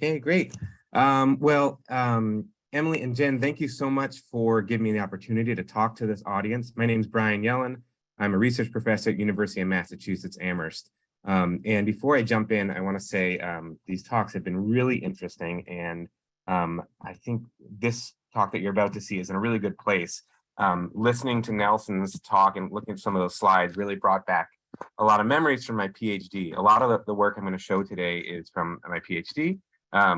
Okay, great. Emily and Jen, thank you so much for giving me the opportunity to talk to this audience. My name is Brian Yellen. I'm a research professor at University of Massachusetts, Amherst. And before I jump in, I want to say these talks have been really interesting. And I think this talk that you're about to see is in a really good place. Listening to Nelson's talk and looking at some of those slides really brought back a lot of memories from my PhD. A lot of the work I'm going to show today is from my PhD,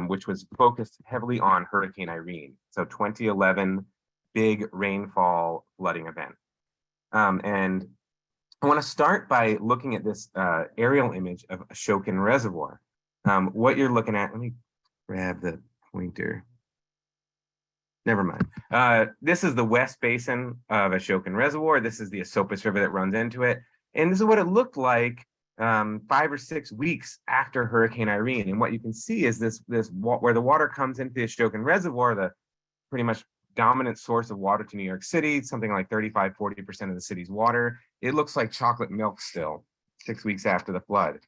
which was focused heavily on Hurricane Irene. So 2011 big rainfall flooding event. And I want to start by looking at this aerial image of Ashokan Reservoir. What you're looking at, let me grab the pointer. Never mind. This is the west basin of Ashokan Reservoir. This is the Esopus River that runs into it. And this is what it looked like 5 or 6 weeks after Hurricane Irene. And what you can see is this where the water comes into the Ashokan Reservoir, the pretty much dominant source of water to New York City, something like 35–40% of the city's water. It looks like chocolate milk still 6 weeks after the flood.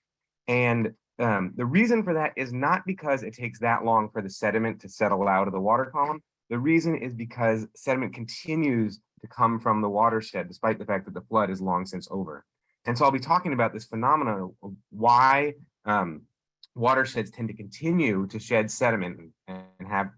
And the reason for that is not because it takes that long for the sediment to settle out of the water column. The reason is because sediment continues to come from the watershed, despite the fact that the flood is long since over. And so I'll be talking about this phenomenon of why watersheds tend to continue to shed sediment and have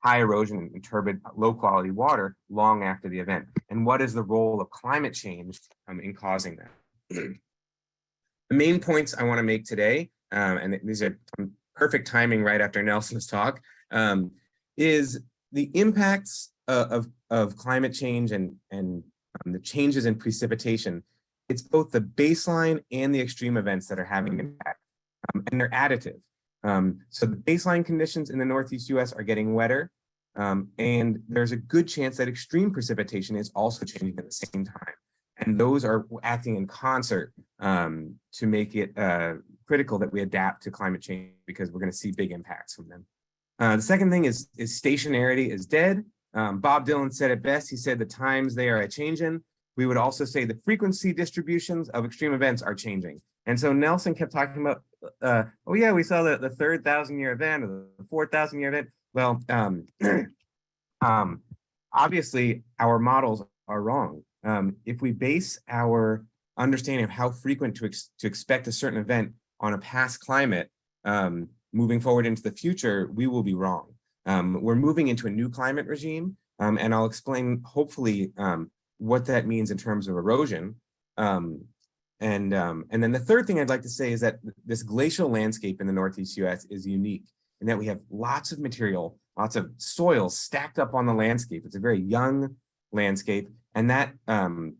high erosion and turbid, low quality water long after the event. And what is the role of climate change in causing that? The main points I want to make today, and these are perfect timing right after Nelson's talk, is the impacts of climate change and the changes in precipitation. It's both the baseline and the extreme events that are having an impact, and they're additive. So the baseline conditions in the Northeast US are getting wetter, and there's a good chance that extreme precipitation is also changing at the same time. And those are acting in concert to make it critical that we adapt to climate change, because we're going to see big impacts from them. The second thing is stationarity is dead. Bob Dylan said it best. He said the times they are a-changing. We would also say the frequency distributions of extreme events are changing. And so Nelson kept talking about, oh yeah, we saw the third 1,000-year event or the 4,000-year event. Well, obviously our models are wrong. If we base our understanding of how frequent to expect a certain event on a past climate, moving forward into the future, we will be wrong. We're moving into a new climate regime, and I'll explain hopefully what that means in terms of erosion. And then the third thing I'd like to say is that this glacial landscape in the Northeast US is unique in that we have lots of material, lots of soil stacked up on the landscape. It's a very young landscape, and that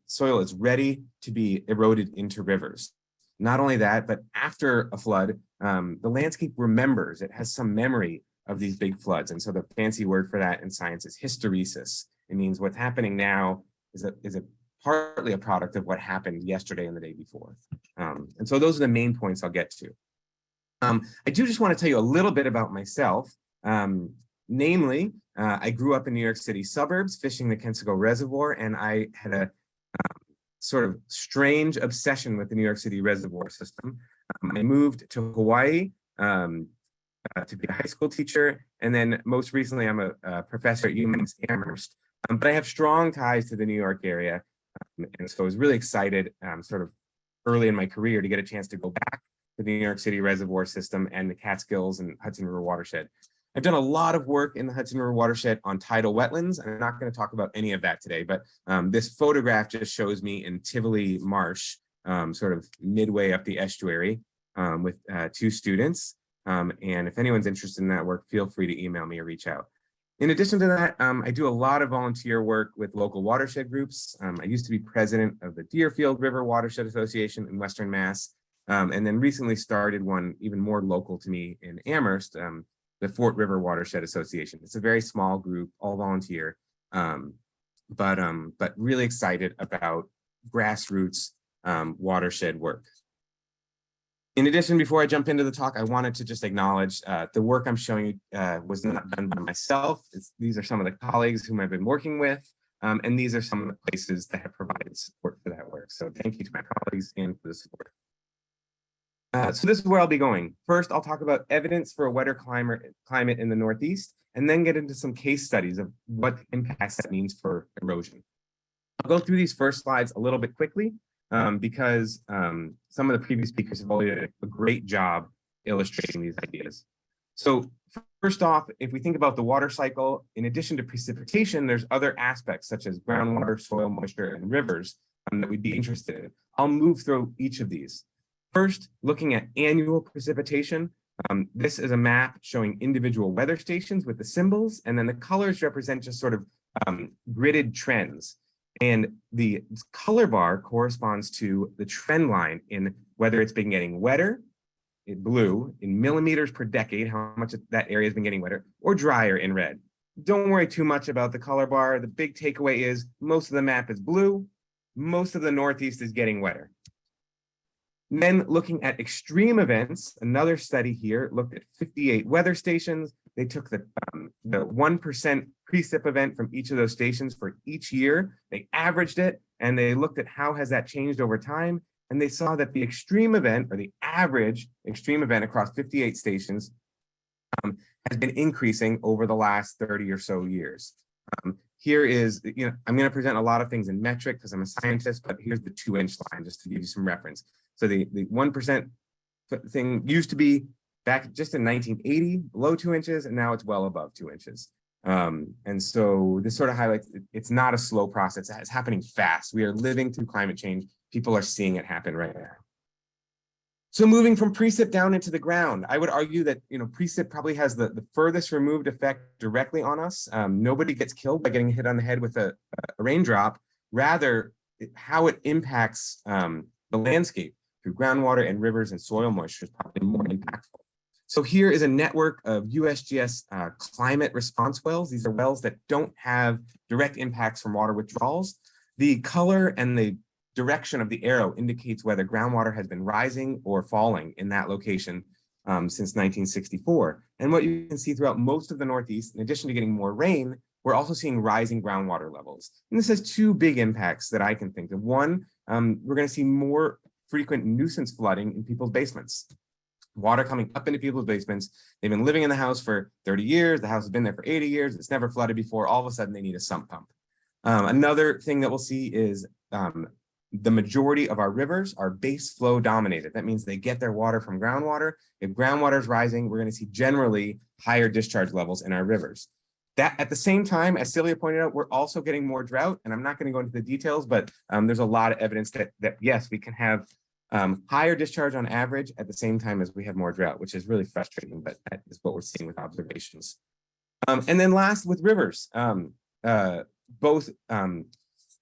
soil is ready to be eroded into rivers. Not only that, but after a flood, the landscape remembers, it has some memory of these big floods. And so the fancy word for that in science is hysteresis. It means what's happening now is partly a product of what happened yesterday and the day before. And so those are the main points I'll get to. I do just want to tell you a little bit about myself. Namely, I grew up in New York City suburbs fishing the Kensico Reservoir, and I had a sort of strange obsession with the New York City reservoir system. I moved to Hawaii to be a high school teacher, and then most recently I'm a professor at UMass Amherst. But I have strong ties to the New York area, and so I was really excited sort of early in my career to get a chance to go back to the New York City reservoir system and the Catskills and Hudson River watershed. I've done a lot of work in the Hudson River watershed on tidal wetlands. I'm not going to talk about any of that today, but this photograph just shows me in Tivoli Marsh, sort of midway up the estuary with 2 students. And if anyone's interested in that work, feel free to email me or reach out. In addition to that, I do a lot of volunteer work with local watershed groups. I used to be president of the Deerfield River Watershed Association in Western Mass, and then recently started one even more local to me in Amherst, the Fort River Watershed Association. It's a very small group, all volunteer, but really excited about grassroots watershed work. In addition, before I jump into the talk, I wanted to just acknowledge the work I'm showing you was not done by myself. These are some of the colleagues whom I've been working with, and these are some of the places that have provided support for that work. So thank you to my colleagues and for the support. So this is where I'll be going. First, I'll talk about evidence for a wetter climate in the Northeast, and then get into some case studies of what impacts that means for erosion. I'll go through these first slides a little bit quickly because some of the previous speakers have already done a great job illustrating these ideas. So first off, if we think about the water cycle, in addition to precipitation, there's other aspects such as groundwater, soil moisture, and rivers that we'd be interested in. I'll move through each of these. First, looking at annual precipitation, this is a map showing individual weather stations with the symbols, and then the colors represent just sort of gridded trends. And the color bar corresponds to the trend line in whether it's been getting wetter, in blue, in millimeters per decade, how much that area has been getting wetter, or drier in red. Don't worry too much about the color bar. The big takeaway is most of the map is blue, most of the Northeast is getting wetter. Then looking at extreme events, another study here looked at 58 weather stations. They took the 1% precip event from each of those stations for each year. They averaged it, and they looked at how has that changed over time. And they saw that the extreme event, or the average extreme event across 58 stations, has been increasing over the last 30 or so years. Here is, I'm going to present a lot of things in metric because I'm a scientist, but here's the 2-inch line just to give you some reference. So the 1% thing used to be back just in 1980, below 2 inches, and now it's well above 2 inches. And so this sort of highlights it's not a slow process. It's happening fast. We are living through climate change. People are seeing it happen right now. So moving from precip down into the ground, I would argue that precip probably has the furthest removed effect directly on us. Nobody gets killed by getting hit on the head with a raindrop. Rather, how it impacts the landscape through groundwater and rivers and soil moisture is probably more impactful. So here is a network of USGS climate response wells. These are wells that don't have direct impacts from water withdrawals. The color and the direction of the arrow indicates whether groundwater has been rising or falling in that location since 1964. And what you can see throughout most of the Northeast, in addition to getting more rain, we're also seeing rising groundwater levels. And this has two big impacts that I can think of. One, we're going to see more frequent nuisance flooding in people's basements. Water coming up into people's basements. They've been living in the house for 30 years. The house has been there for 80 years. It's never flooded before. All of a sudden, they need a sump pump. Another thing that we'll see is the majority of our rivers are base flow dominated. That means they get their water from groundwater. If groundwater is rising, we're going to see generally higher discharge levels in our rivers. That at the same time, as Celia pointed out, we're also getting more drought. And I'm not going to go into the details, but there's a lot of evidence that yes, we can have higher discharge on average at the same time as we have more drought, which is really frustrating, but that is what we're seeing with observations. And then last with rivers, both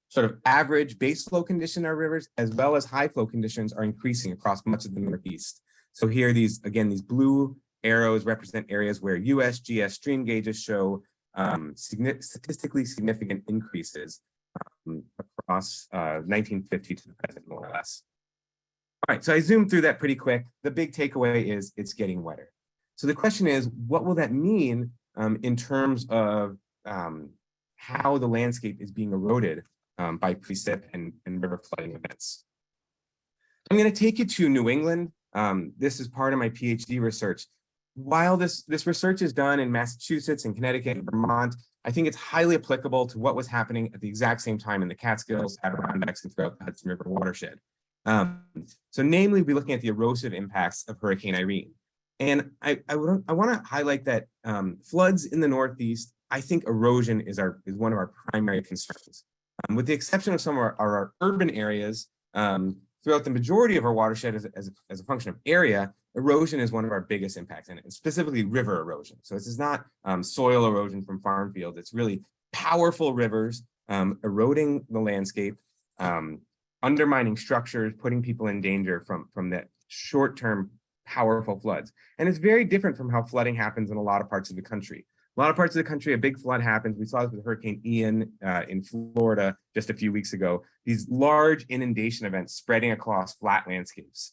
sort of average base flow condition in our rivers as well as high flow conditions are increasing across much of the Northeast. So here, these blue arrows represent areas where USGS stream gauges show statistically significant increases across 1950 to the present, more or less. All right, so I zoomed through that pretty quick. The big takeaway is it's getting wetter. So the question is, what will that mean in terms of how the landscape is being eroded by precip and river flooding events? I'm going to take you to New England. This is part of my PhD research. While this research is done in Massachusetts and Connecticut and Vermont, I think it's highly applicable to what was happening at the exact same time in the Catskills, Adirondacks, and throughout the Hudson River watershed. So namely, we'll be looking at the erosive impacts of Hurricane Irene. And I want to highlight that floods in the Northeast, I think erosion is one of our primary concerns. With the exception of some of our urban areas, throughout the majority of our watershed as a function of area, erosion is one of our biggest impacts in it, and specifically river erosion. So this is not soil erosion from farm fields. It's really powerful rivers eroding the landscape, undermining structures, putting people in danger from that short-term powerful floods. And it's very different from how flooding happens in a lot of parts of the country. A lot of parts of the country, a big flood happens. We saw this with Hurricane Ian in Florida just a few weeks ago. These large inundation events spreading across flat landscapes.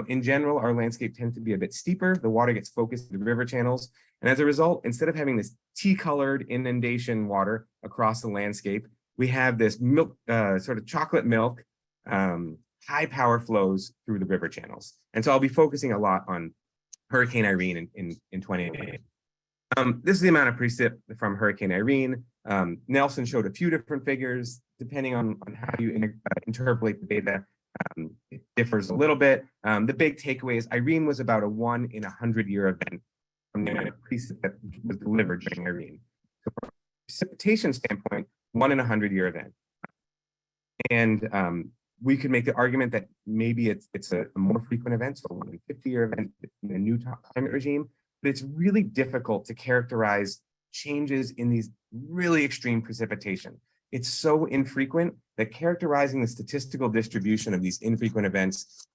In general, our landscape tends to be a bit steeper. The water gets focused in the river channels. And as a result, instead of having this tea-colored inundation water across the landscape, we have this milk, sort of chocolate milk, high power flows through the river channels. And so I'll be focusing a lot on Hurricane Irene in 2018. This is the amount of precip from Hurricane Irene. Nelson showed a few different figures. Depending on how you interpolate the data, it differs a little bit. The big takeaway is Irene was about a 1 in 100-year event from the precip that was delivered during Irene. So from a precipitation standpoint, 1 in 100-year event. And we could make the argument that maybe it's a more frequent event, so a 1 in 50-year event in a new climate regime, but it's really difficult to characterize changes in these really extreme precipitation. It's so infrequent that characterizing the statistical distribution of these infrequent events,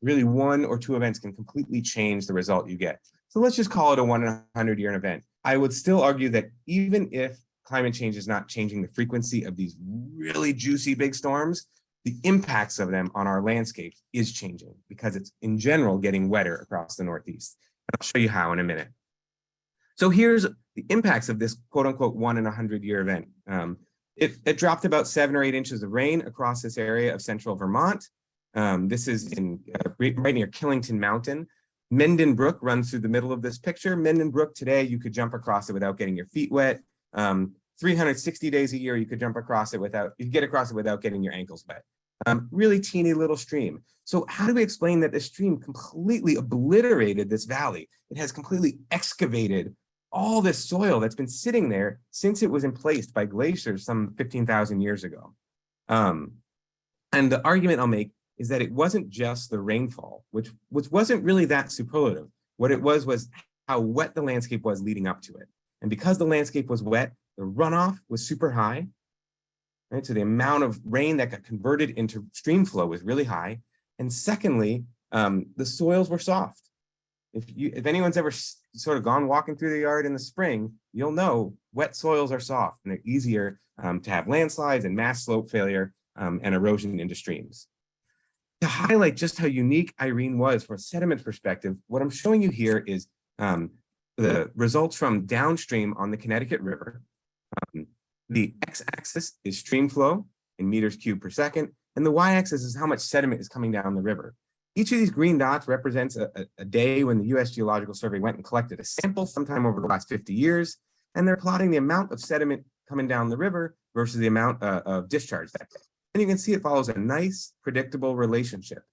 really 1 or 2 events can completely change the result you get. So let's just call it a 1 in 100-year event. I would still argue that even if climate change is not changing the frequency of these really juicy big storms, the impacts of them on our landscape is changing because it's in general getting wetter across the Northeast. And I'll show you how in a minute. So here's the impacts of this quote unquote 1 in 100-year event. It dropped about 7 or 8 inches of rain across this area of central Vermont. This is in right near Killington Mountain. Menden Brook runs through the middle of this picture. Menden Brook today, you could jump across it without getting your feet wet. 360 days a year, you could get across it without getting your ankles wet. Really teeny little stream. So how do we explain that this stream completely obliterated this valley? It has completely excavated all this soil that's been sitting there since it was emplaced by glaciers some 15,000 years ago. And the argument I'll make is that it wasn't just the rainfall, which wasn't really that superlative. What it was how wet the landscape was leading up to it. And because the landscape was wet, the runoff was super high, right? So the amount of rain that got converted into stream flow was really high. And secondly, the soils were soft. If anyone's ever sort of gone walking through the yard in the spring, you'll know wet soils are soft and they're easier to have landslides and mass slope failure and erosion into streams. To highlight just how unique Irene was from a sediment perspective, what I'm showing you here is the results from downstream on the Connecticut River. The x-axis is stream flow in meters cubed per second, and the y-axis is how much sediment is coming down the river. Each of these green dots represents a day when the U.S. Geological Survey went and collected a sample sometime over the last 50 years, and they're plotting the amount of sediment coming down the river versus the amount of discharge that day. And you can see it follows a nice, predictable relationship.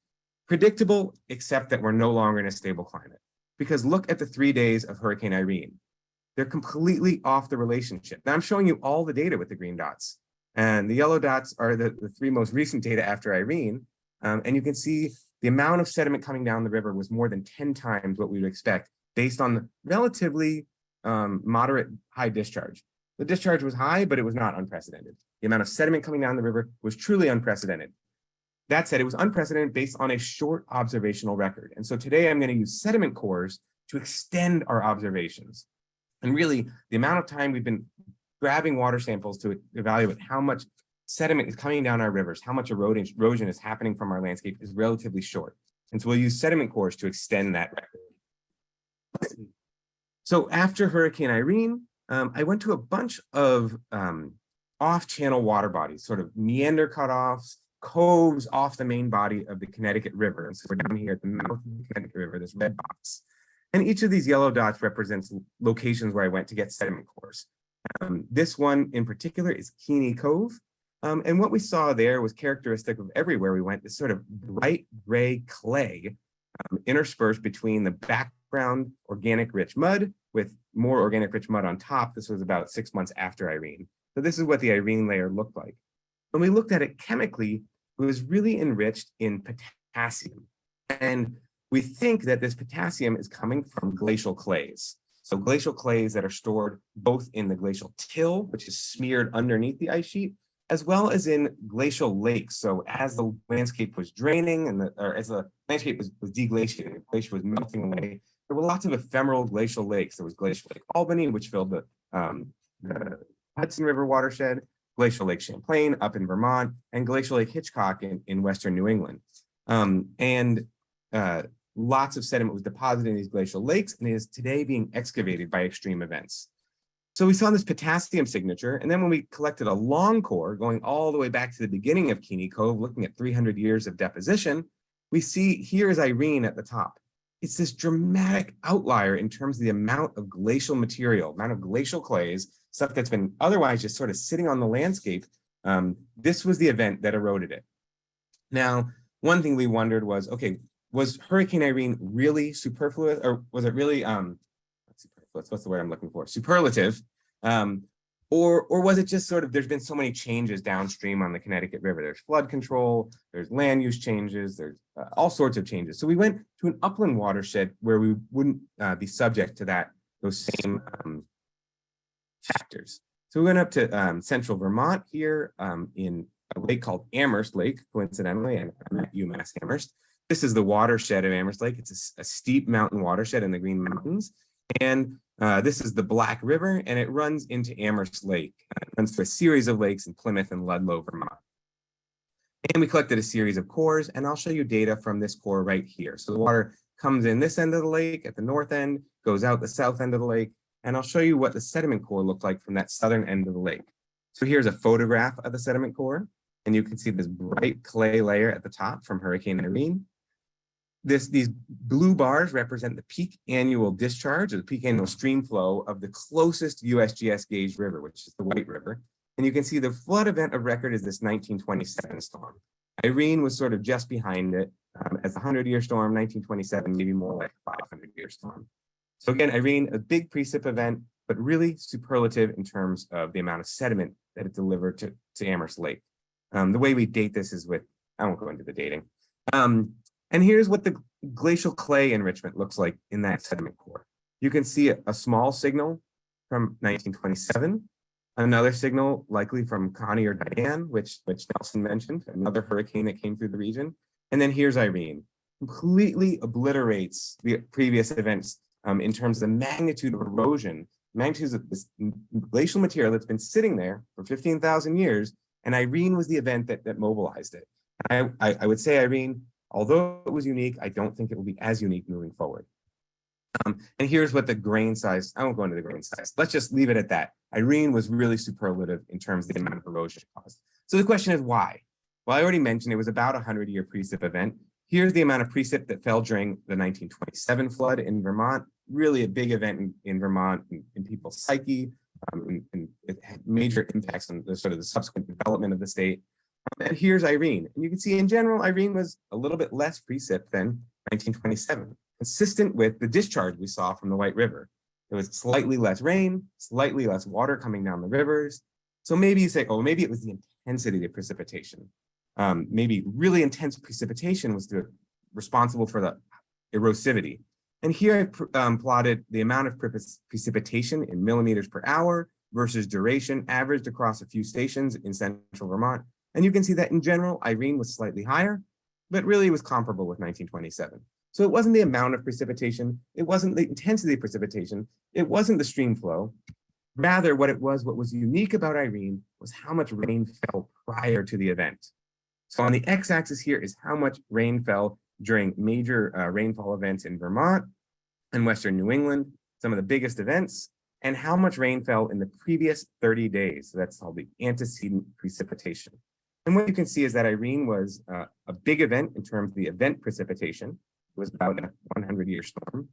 Predictable, except that we're no longer in a stable climate. Because look at the 3 days of Hurricane Irene. They're completely off the relationship. Now I'm showing you all the data with the green dots. And the yellow dots are the 3 most recent data after Irene. And you can see the amount of sediment coming down the river was more than 10 times what we would expect based on the relatively moderate high discharge. The discharge was high, but it was not unprecedented. The amount of sediment coming down the river was truly unprecedented. That said, it was unprecedented based on a short observational record. And so today I'm going to use sediment cores to extend our observations. And really, the amount of time we've been grabbing water samples to evaluate how much sediment is coming down our rivers, how much erosion is happening from our landscape is relatively short. And so we'll use sediment cores to extend that record. So after Hurricane Irene, I went to a bunch of off-channel water bodies, sort of meander cutoffs, coves off the main body of the Connecticut River. And so we're down here at the mouth of the Connecticut River, this red box. And each of these yellow dots represents locations where I went to get sediment cores. This one in particular is Keeney Cove. And what we saw there was characteristic of everywhere we went, this sort of bright gray clay interspersed between the background organic rich mud with more organic rich mud on top. This was about 6 months after Irene. So this is what the Irene layer looked like. When we looked at it chemically, it was really enriched in potassium. And we think that this potassium is coming from glacial clays. So glacial clays that are stored both in the glacial till, which is smeared underneath the ice sheet, as well as in glacial lakes. So as the landscape was draining as the landscape was deglaciating, the glacier was melting away, there were lots of ephemeral glacial lakes. There was Glacial Lake Albany, which filled the Hudson River watershed, Glacial Lake Champlain up in Vermont, and Glacial Lake Hitchcock in Western New England. Lots of sediment was deposited in these glacial lakes and is today being excavated by extreme events. So we saw this potassium signature, and then when we collected a long core going all the way back to the beginning of Keeney Cove, looking at 300 years of deposition, we see here is Irene at the top. It's this dramatic outlier in terms of the amount of glacial material, amount of glacial clays, stuff that's been otherwise just sort of sitting on the landscape. This was the event that eroded it. Now, one thing we wondered was, okay, was Hurricane Irene really superfluous, or was it really what's the word I'm looking for? Superlative, or was it just sort of, there's been so many changes downstream on the Connecticut River. There's flood control, there's land use changes, there's all sorts of changes. So we went to an upland watershed where we wouldn't be subject to those same factors. So we went up to central Vermont here in a lake called Amherst Lake, coincidentally, and I'm at UMass Amherst. This is the watershed of Amherst Lake. It's a steep mountain watershed in the Green Mountains. And this is the Black River, and it runs into Amherst Lake. It runs through a series of lakes in Plymouth and Ludlow, Vermont. And we collected a series of cores, and I'll show you data from this core right here. So the water comes in this end of the lake at the north end, goes out the south end of the lake, and I'll show you what the sediment core looked like from that southern end of the lake. So here's a photograph of the sediment core, and you can see this bright clay layer at the top from Hurricane Irene. These blue bars represent the peak annual discharge, or the peak annual stream flow of the closest USGS gauge river, which is the White River. And you can see the flood event of record is this 1927 storm. Irene was sort of just behind it as a 100-year storm, 1927, maybe more like a 500-year storm. So again, Irene, a big precip event, but really superlative in terms of the amount of sediment that it delivered to Amherst Lake. The way we date this is with, I won't go into the dating. And here's what the glacial clay enrichment looks like in that sediment core. You can see a small signal from 1927, another signal likely from Connie or Diane, which Nelson mentioned, another hurricane that came through the region. And then here's Irene, completely obliterates the previous events in terms of the magnitude of erosion, magnitudes of this glacial material that's been sitting there for 15,000 years. And Irene was the event that mobilized it. I would say Irene, although it was unique, I don't think it will be as unique moving forward. And here's what the grain size, I won't go into the grain size. Let's just leave it at that. Irene was really superlative in terms of the amount of erosion caused. So the question is why? Well, I already mentioned it was about a 100-year precip event. Here's the amount of precip that fell during the 1927 flood in Vermont, really a big event in Vermont, in people's psyche, and it had major impacts on the sort of the subsequent development of the state. And here's Irene. And you can see in general, Irene was a little bit less precip than 1927, consistent with the discharge we saw from the White River. There was slightly less rain, slightly less water coming down the rivers. So maybe you say, oh, maybe it was the intensity of precipitation. Maybe really intense precipitation was responsible for the erosivity. And here I plotted the amount of precipitation in millimeters per hour versus duration averaged across a few stations in central Vermont. And you can see that in general, Irene was slightly higher, but really was comparable with 1927. So it wasn't the amount of precipitation, it wasn't the intensity of precipitation, it wasn't the stream flow. Rather, what was unique about Irene was how much rain fell prior to the event. So on the x-axis here is how much rain fell during major rainfall events in Vermont and Western New England, some of the biggest events, and how much rain fell in the previous 30 days. So that's called the antecedent precipitation. And what you can see is that Irene was a big event in terms of the event precipitation. It was about a 100-year storm.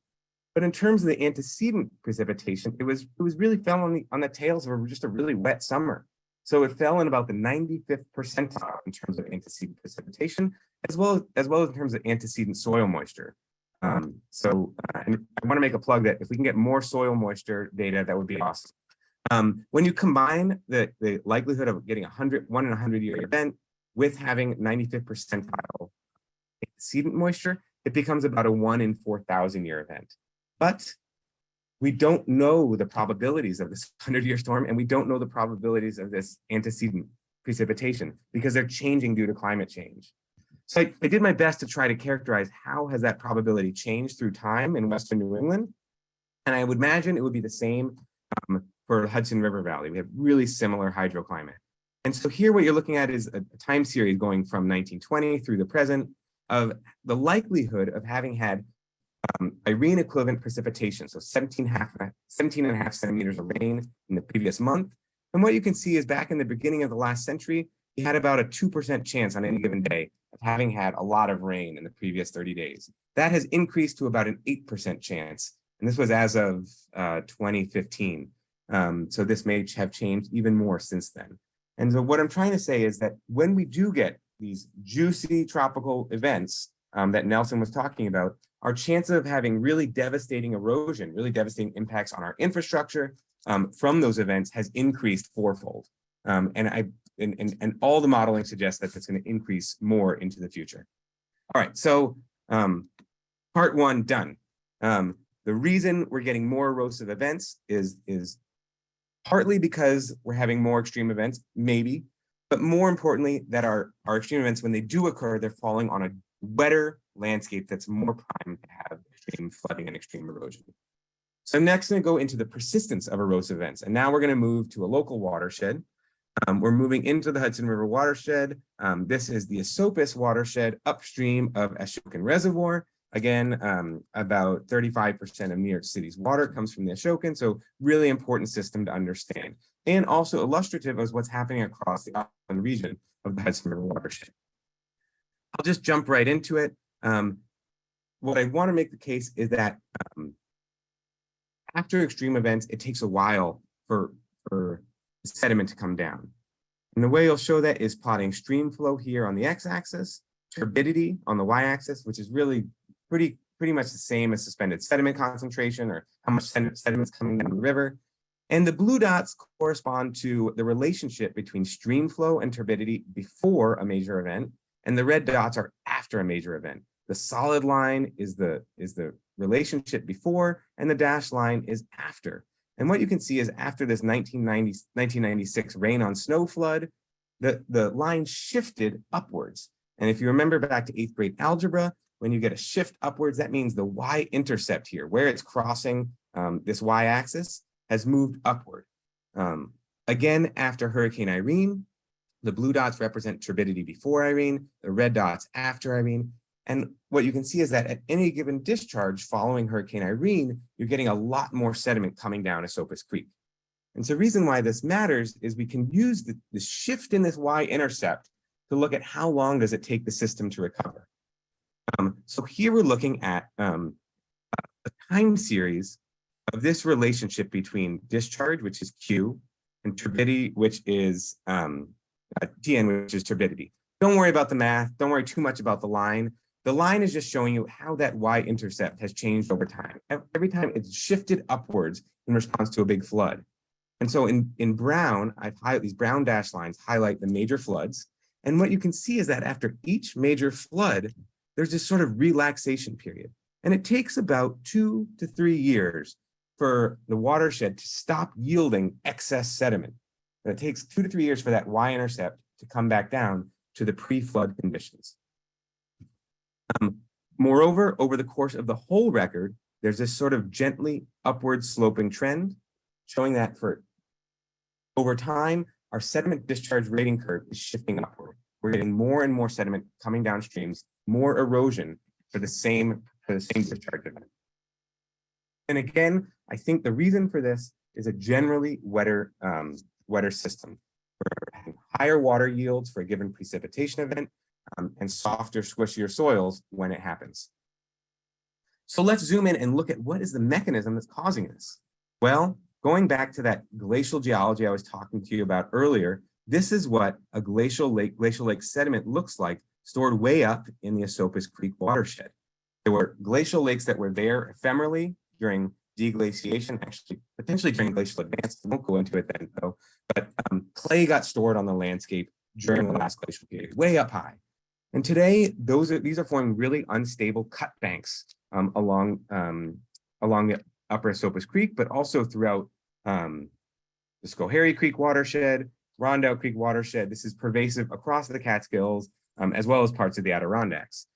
But in terms of the antecedent precipitation, it was really fell on the tails of just a really wet summer. So it fell in about the 95th percentile in terms of antecedent precipitation, as well as in terms of antecedent soil moisture. And I want to make a plug that if we can get more soil moisture data, that would be awesome. When you combine the likelihood of getting 1 in a 100-year event with having 95th percentile antecedent moisture, it becomes about a 1 in 4,000 year event. But we don't know the probabilities of this 100-year storm, and we don't know the probabilities of this antecedent precipitation because they're changing due to climate change. So I did my best to try to characterize how has that probability changed through time in Western New England. And I would imagine it would be the same for the Hudson River Valley. We have really similar hydroclimate. And so here what you're looking at is a time series going from 1920 through the present of the likelihood of having had Irene equivalent precipitation, so 17.5 centimeters of rain in the previous month. And what you can see is back in the beginning of the last century, you had about a 2% chance on any given day of having had a lot of rain in the previous 30 days. That has increased to about an 8% chance. And this was as of 2015. So this may have changed even more since then. And so what I'm trying to say is that when we do get these juicy tropical events that Nelson was talking about, our chance of having really devastating erosion, really devastating impacts on our infrastructure from those events has increased fourfold. And all the modeling suggests that it's going to increase more into the future. All right, so part one done. The reason we're getting more erosive events is partly because we're having more extreme events, maybe, but more importantly, that our extreme events, when they do occur, they're falling on a wetter landscape that's more prime to have extreme flooding and extreme erosion. So I'm next going to go into the persistence of erosive events. And now we're going to move to a local watershed. We're moving into the Hudson River watershed. This is the Esopus watershed upstream of Ashokan Reservoir. Again, about 35% of New York City's water comes from the Ashokan, so really important system to understand. And also illustrative of what's happening across the upland region of the Hudson River watershed. I'll just jump right into it. What I want to make the case is that after extreme events, it takes a while for sediment to come down. And the way you'll show that is plotting stream flow here on the x-axis, turbidity on the y-axis, which is really pretty much the same as suspended sediment concentration or how much sediment's coming down the river. And the blue dots correspond to the relationship between stream flow and turbidity before a major event, and the red dots are after a major event. The solid line is the relationship before, and the dashed line is after. And what you can see is after this 1996 rain on snow flood, the line shifted upwards. And if you remember back to 8th grade algebra, when you get a shift upwards, that means the y-intercept here, where it's crossing this y-axis, has moved upward. Again, after Hurricane Irene, the blue dots represent turbidity before Irene, the red dots after Irene. And what you can see is that at any given discharge following Hurricane Irene, you're getting a lot more sediment coming down Esopus Creek. And so the reason why this matters is we can use the shift in this y-intercept to look at how long does it take the system to recover. So here we're looking at a time series of this relationship between discharge, which is Q, and turbidity, which is TN, which is turbidity. Don't worry about the math. Don't worry too much about the line. The line is just showing you how that y-intercept has changed over time. Every time it's shifted upwards in response to a big flood. And so in brown, I've highlighted these brown dashed lines highlight the major floods. And what you can see is that after each major flood, there's this sort of relaxation period. And it takes about 2 to 3 years for the watershed to stop yielding excess sediment. And it takes 2 to 3 years for that y-intercept to come back down to the pre-flood conditions. Moreover, over the course of the whole record, there's this sort of gently upward sloping trend showing that for over time, our sediment discharge rating curve is shifting upward. We're getting more and more sediment coming downstreams, more erosion for the same discharge event. And again, I think the reason for this is a generally wetter system. We're having higher water yields for a given precipitation event and softer, squishier soils when it happens. So let's zoom in and look at what is the mechanism that's causing this. Well, going back to that glacial geology I was talking to you about earlier, this is what a glacial lake sediment looks like stored way up in the Esopus Creek watershed. There were glacial lakes that were there ephemerally during deglaciation, actually potentially during glacial advance. I won't go into it then though, but clay got stored on the landscape during the last glacial period, way up high. And today, these are forming really unstable cut banks along the upper Esopus Creek, but also throughout the Schoharie Creek watershed, Rondout Creek watershed. This is pervasive across the Catskills, as well as parts of the Adirondacks.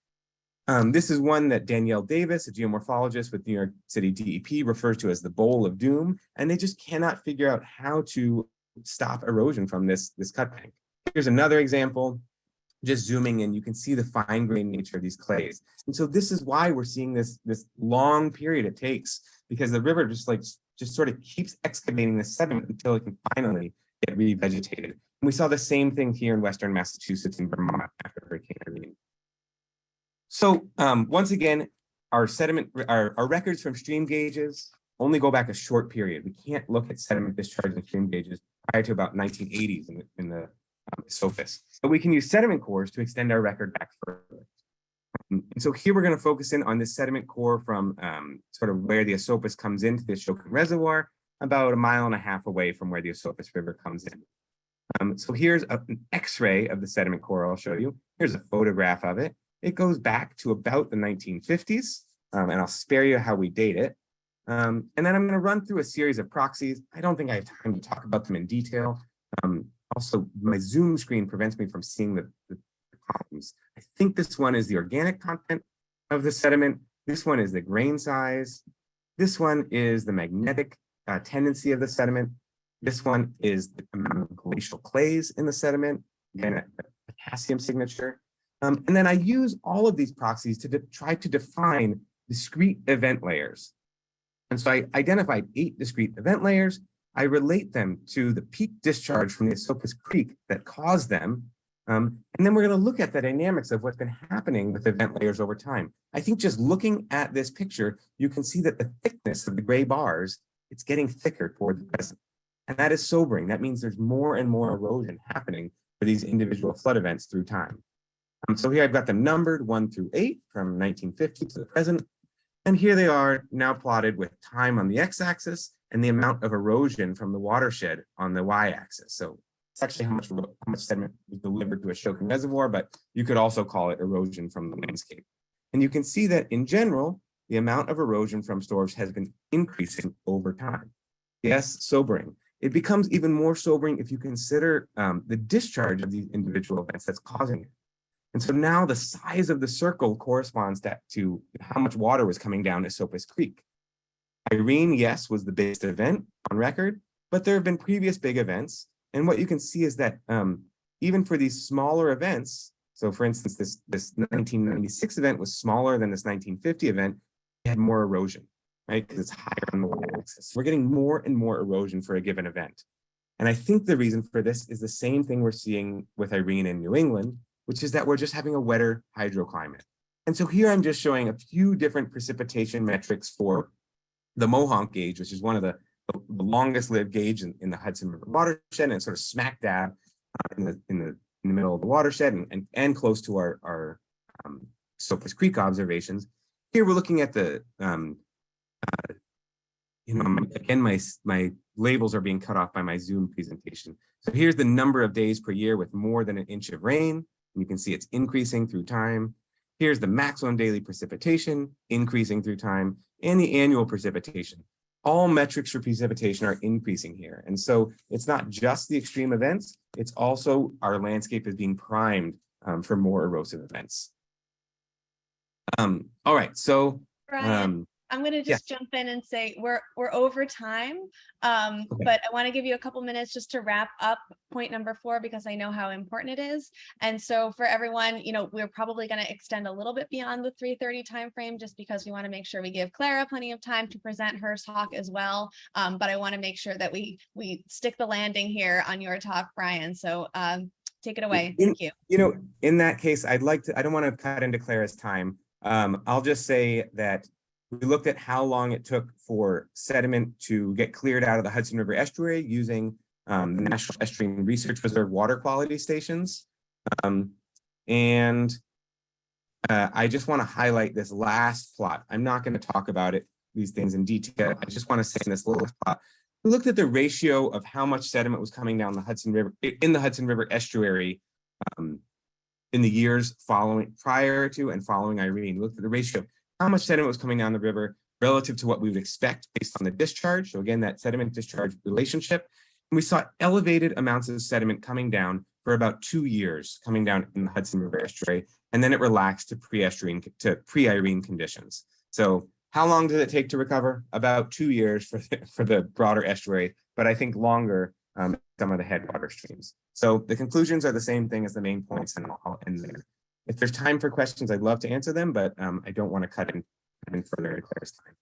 This is one that Danielle Davis, a geomorphologist with New York City DEP, refers to as the bowl of doom, and they just cannot figure out how to stop erosion from this cut bank. Here's another example. just zooming in, you can see the fine-grained nature of these clays. And so this is why we're seeing this long period it takes, because the river just sort of keeps excavating the sediment until it can finally get revegetated. And we saw the same thing here in Western Massachusetts and Vermont after Hurricane Irene. So once again, our records from stream gauges only go back a short period. We can't look at sediment discharge in stream gauges prior to about 1980s in the Esopus. But we can use sediment cores to extend our record back further. And so here we're going to focus in on this sediment core from sort of where the Esopus comes into the Ashokan Reservoir, about 1.5 miles away from where the Esopus River comes in. So here's an X-ray of the sediment core I'll show you. Here's a photograph of it. It goes back to about the 1950s, and I'll spare you how we date it. And then I'm going to run through a series of proxies. I don't think I have time to talk about them in detail. Also, my Zoom screen prevents me from seeing the columns. I think this one is the organic content of the sediment. This one is the grain size. This one is the magnetic tendency of the sediment. This one is the amount of glacial clays in the sediment, again, a potassium signature. And then I use all of these proxies to try to define discrete event layers. And so I identified 8 discrete event layers. I relate them to the peak discharge from the Esopus Creek that caused them. And then we're going to look at the dynamics of what's been happening with event layers over time. I think just looking at this picture, you can see that the thickness of the gray bars, it's getting thicker toward the present. And that is sobering. That means there's more and more erosion happening for these individual flood events through time. So here I've got them numbered 1 through 8 from 1950 to the present. And here they are now plotted with time on the x-axis and the amount of erosion from the watershed on the y-axis. So it's actually how much sediment was delivered to Ashokan Reservoir, but you could also call it erosion from the landscape. And you can see that in general, the amount of erosion from storage has been increasing over time. Yes, sobering. It becomes even more sobering if you consider the discharge of these individual events that's causing it. And so now the size of the circle corresponds to how much water was coming down Esopus Creek. Irene, yes, was the biggest event on record, but there have been previous big events. And what you can see is that even for these smaller events, so for instance, this 1996 event was smaller than this 1950 event, it had more erosion, right? Because it's higher on the y-axis. We're getting more and more erosion for a given event. And I think the reason for this is the same thing we're seeing with Irene in New England, which is that we're just having a wetter hydroclimate. And so here I'm just showing a few different precipitation metrics for the Mohonk gauge, which is one of the longest lived gauge in the Hudson River watershed, and it's sort of smack dab in the middle of the watershed and close to our Esopus Creek observations. Here we're looking at the, again, my labels are being cut off by my Zoom presentation. So here's the number of days per year with more than 1 inch of rain. You can see it's increasing through time. Here's the maximum daily precipitation, increasing through time, and the annual precipitation. All metrics for precipitation are increasing here. And so it's not just the extreme events, it's also our landscape is being primed for more erosive events. All right, so Brian, I'm going to just jump in and say we're over time, okay. But I want to give you a couple minutes just to wrap up point number 4 because I know how important it is. And so for everyone, we're probably going to extend a little bit beyond the 3:30 timeframe just because we want to make sure we give Clara plenty of time to present her talk as well. But I want to make sure that we stick the landing here on your talk, Brian. So take it away. Thank you. In that case, I don't want to cut into Clara's time. I'll just say that we looked at how long it took for sediment to get cleared out of the Hudson River estuary using the National Estuarine Research Reserve water quality stations. I just want to highlight this last plot. I'm not going to talk about these things in detail. I just want to say in this little plot, we looked at the ratio of how much sediment was coming down the Hudson River in the Hudson River estuary in the years prior to and following Irene. We looked at the ratio of how much sediment was coming down the river relative to what we would expect based on the discharge. So again, that sediment discharge relationship. And we saw elevated amounts of sediment coming down for about 2 years, coming down in the Hudson River estuary, and then it relaxed to pre-Irene conditions. So how long did it take to recover? About 2 years for the broader estuary, but I think longer some of the headwater streams. So the conclusions are the same thing as the main points, and I'll end there. If there's time for questions, I'd love to answer them, but I don't want to cut in further if there's time.